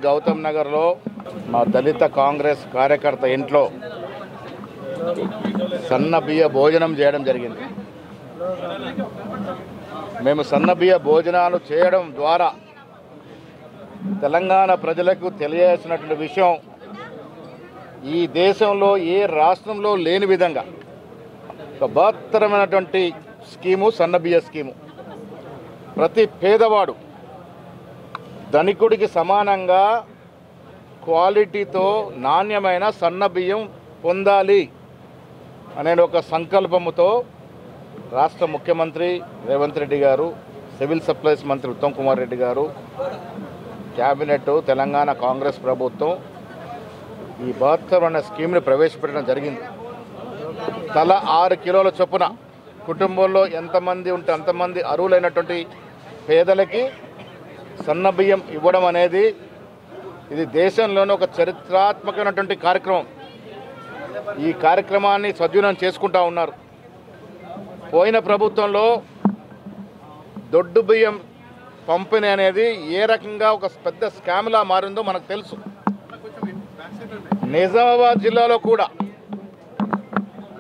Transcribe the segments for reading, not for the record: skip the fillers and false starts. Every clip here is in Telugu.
గౌతమ్ నగర్లో మా దళిత కాంగ్రెస్ కార్యకర్త ఇంట్లో సన్న బియ్య భోజనం చేయడం జరిగింది. మేము సన్న బియ్య భోజనాలు చేయడం ద్వారా తెలంగాణ ప్రజలకు తెలియాల్సినటువంటి విషయం, ఈ దేశంలో ఏ రాష్ట్రంలో లేని విధంగా ఒక బృహత్తరమైనటువంటి స్కీము సన్న బియ్య స్కీము. ప్రతి పేదవాడు ధనికుడికి సమానంగా క్వాలిటీతో నాణ్యమైన సన్న బియ్యం పొందాలి అనే ఒక సంకల్పముతో రాష్ట్ర ముఖ్యమంత్రి రేవంత్ రెడ్డి గారు, సివిల్ సప్లైస్ మంత్రి ఉత్తమ్ కుమార్ రెడ్డి గారు, క్యాబినెట్, తెలంగాణ కాంగ్రెస్ ప్రభుత్వం ఈ బృహత్తరమైన స్కీమ్ని ప్రవేశపెట్టడం జరిగింది. తల 6 కిలోల చొప్పున కుటుంబంలో ఎంతమంది ఉంటే అంతమంది అర్హులైనటువంటి పేదలకి సన్న బియ్యం ఇవ్వడం అనేది ఇది దేశంలోనే ఒక చరిత్రాత్మకమైనటువంటి కార్యక్రమం. ఈ కార్యక్రమాన్ని సద్వినియోగం చేసుకుంటూ ఉన్నారు. పోయిన ప్రభుత్వంలో దొడ్డు బియ్యం పంపిణీ అనేది ఏ రకంగా ఒక పెద్ద స్కామ్లా మారిందో మనకు తెలుసు. నిజామాబాద్ జిల్లాలో కూడా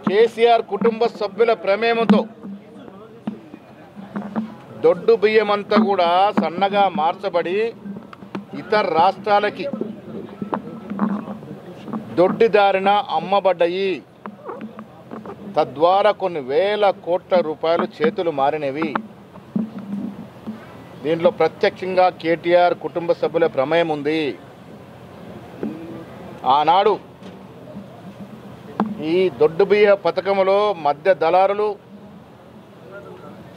కేసీఆర్ కుటుంబ సభ్యుల ప్రమేయంతో దొడ్డు బియ్యం అంతా కూడా సన్నగా మార్చబడి ఇతర రాష్ట్రాలకి దొడ్డిదారిన అమ్మబడ్డాయి. తద్వారా కొన్ని వేల కోట్ల రూపాయలు చేతులు మారినవి. దీంట్లో ప్రత్యక్షంగా కేటీఆర్ కుటుంబ సభ్యుల ప్రమేయం ఉంది. ఆనాడు ఈ దొడ్డు బియ్య పథకంలో మధ్య దళారులు,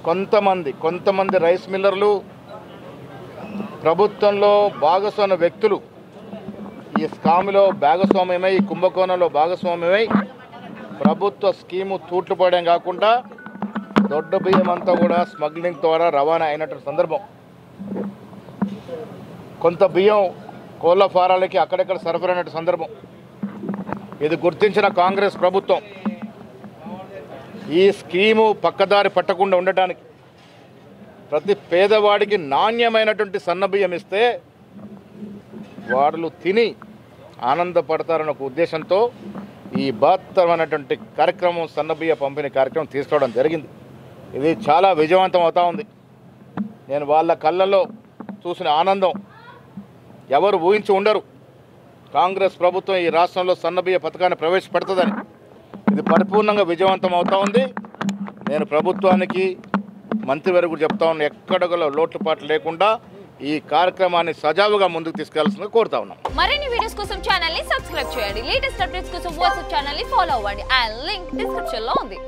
కొంతమంది రైస్ మిల్లర్లు, ప్రభుత్వంలో భాగస్వామ్య వ్యక్తులు ఈ స్కామ్లో భాగస్వామ్యమై, ఈ కుంభకోణంలో భాగస్వామ్యమై ప్రభుత్వ స్కీము తూట్లు పడడం కాకుండా దొడ్డు బియ్యం అంతా కూడా స్మగ్లింగ్ ద్వారా రవాణా అయినటువంటి సందర్భం. కొంత బియ్యం కోళ్ళ ఫారాలకి అక్కడెక్కడ సరఫరా అయినటువంటి సందర్భం. ఇది గుర్తించిన కాంగ్రెస్ ప్రభుత్వం ఈ స్కీము పక్కదారి పట్టకుండా ఉండటానికి ప్రతి పేదవాడికి నాణ్యమైనటువంటి సన్నబియ్యం ఇస్తే వాళ్ళు తిని ఆనందపడతారన్న ఒక ఉద్దేశంతో ఈ బృహత్తరమైనటువంటి కార్యక్రమం సన్నబియ్య పంపిణీ కార్యక్రమం తీసుకోవడం జరిగింది. ఇది చాలా విజయవంతం అవుతా ఉంది. నేను వాళ్ళ కళ్ళల్లో చూసిన ఆనందం ఎవరు ఊహించి ఉండరు. కాంగ్రెస్ ప్రభుత్వం ఈ రాష్ట్రంలో సన్నబియ్య పథకాన్ని ప్రవేశపెడుతుందని. ఇది పరిపూర్ణంగా విజయవంతం అవుతా ఉంది. నేను ప్రభుత్వానికి, మంత్రివర్గకు చెప్తా ఉన్నాను, ఎక్కడ లోటుపాట్లు లేకుండా ఈ కార్యక్రమాన్ని సజావుగా ముందుకు తీసుకెళ్లాల్సిందిగా కోరుతా ఉన్నాం. మరిన్ని వీడియోస్ కోసం ఛానల్ ని సబ్స్క్రైబ్ చేయండి. లేటెస్ట్ అప్డేట్స్ కోసం వాట్సాప్ ఛానల్ ని ఫాలో అవ్వండి. ఆ లింక్ డిస్క్రిప్షన్ లో ఉంది.